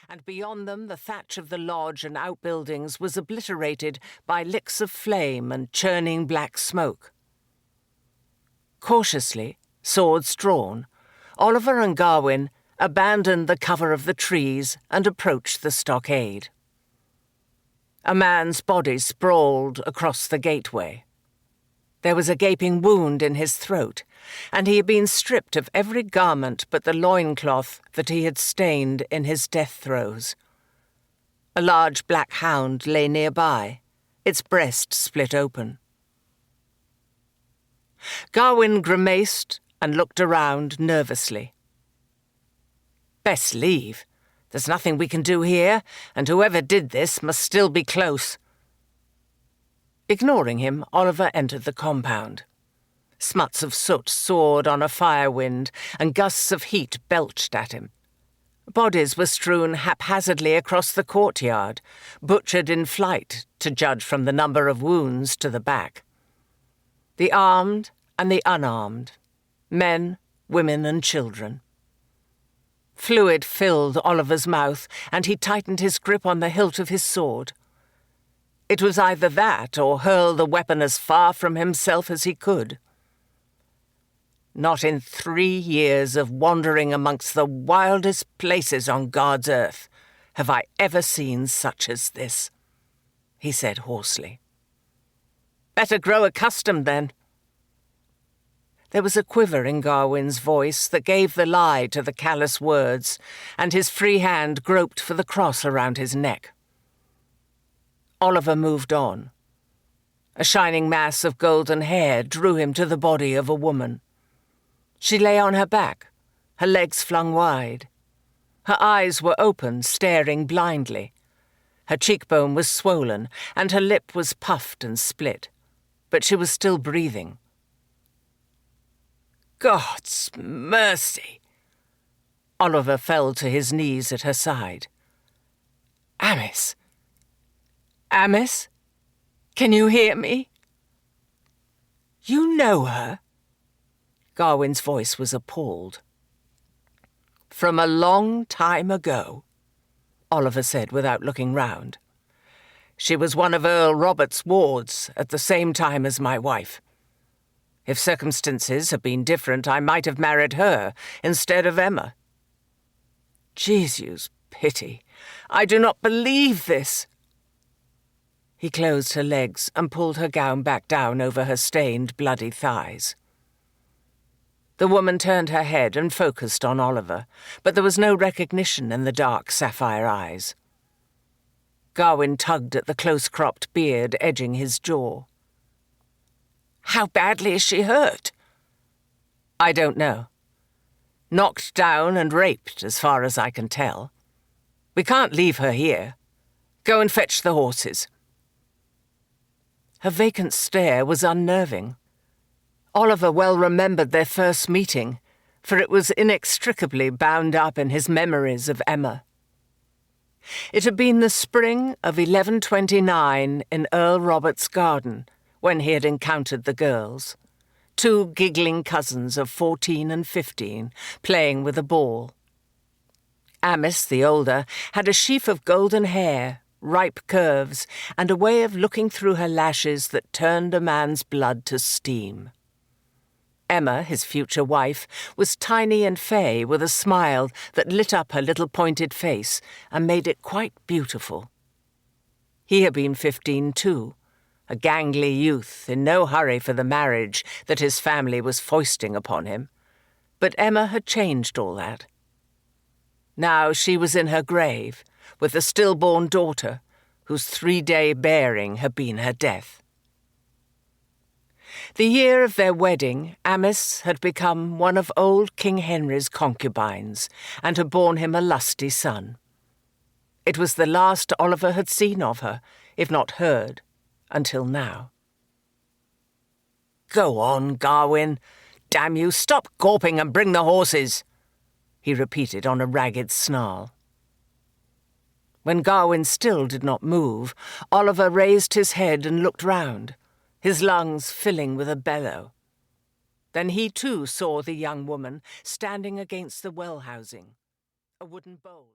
and beyond them the thatch of the lodge and outbuildings was obliterated by licks of flame and churning black smoke. Cautiously, swords drawn, Oliver and Gawain abandoned the cover of the trees and approached the stockade. A man's body sprawled across the gateway. There was a gaping wound in his throat, and he had been stripped of every garment but the loincloth that he had stained in his death throes. A large black hound lay nearby, its breast split open. Gawain grimaced and looked around nervously. "Best leave. There's nothing we can do here, and whoever did this must still be close." Ignoring him, Oliver entered the compound. Smuts of soot soared on a fire wind, and gusts of heat belched at him. Bodies were strewn haphazardly across the courtyard, butchered in flight, to judge from the number of wounds to the back. The armed and the unarmed, men, women, and children. Fluid filled Oliver's mouth, and he tightened his grip on the hilt of his sword. It was either that or hurl the weapon as far from himself as he could. Not in 3 years of wandering amongst the wildest places on God's earth have I ever seen such as this, he said hoarsely. "Better grow accustomed, then." There was a quiver in Gawain's voice that gave the lie to the callous words, and his free hand groped for the cross around his neck. Oliver moved on. A shining mass of golden hair drew him to the body of a woman. She lay on her back, her legs flung wide. Her eyes were open, staring blindly. Her cheekbone was swollen, and her lip was puffed and split, but she was still breathing. "God's mercy!" Oliver fell to his knees at her side. "Amice! Amice? Can you hear me?" "You know her?" Gawain's voice was appalled. "From a long time ago," Oliver said without looking round. "She was one of Earl Robert's wards at the same time as my wife. If circumstances had been different, I might have married her instead of Emma." "Jesu's pity! I do not believe this!" He closed her legs and pulled her gown back down over her stained, bloody thighs. The woman turned her head and focused on Oliver, but there was no recognition in the dark sapphire eyes. Gawain tugged at the close-cropped beard edging his jaw. "How badly is she hurt?" "I don't know. Knocked down and raped, as far as I can tell. We can't leave her here. Go and fetch the horses." Her vacant stare was unnerving. Oliver well remembered their first meeting, for it was inextricably bound up in his memories of Emma. It had been the spring of 1129 in Earl Robert's garden, when he had encountered the girls, 2 giggling cousins of 14 and 15, playing with a ball. Amice, the older, had a sheaf of golden hair, ripe curves, and a way of looking through her lashes that turned a man's blood to steam. Emma, his future wife, was tiny and fey, with a smile that lit up her little pointed face and made it quite beautiful. He had been 15 too, a gangly youth in no hurry for the marriage that his family was foisting upon him. But Emma had changed all that. Now she was in her grave, with a stillborn daughter, whose 3-day bearing had been her death. The year of their wedding, Amice had become one of old King Henry's concubines, and had borne him a lusty son. It was the last Oliver had seen of her, if not heard, until now. "Go on, Gawain. Damn you, stop gawping and bring the horses," he repeated on a ragged snarl. When Gawain still did not move, Oliver raised his head and looked round, his lungs filling with a bellow. Then he too saw the young woman standing against the well housing, a wooden bowl.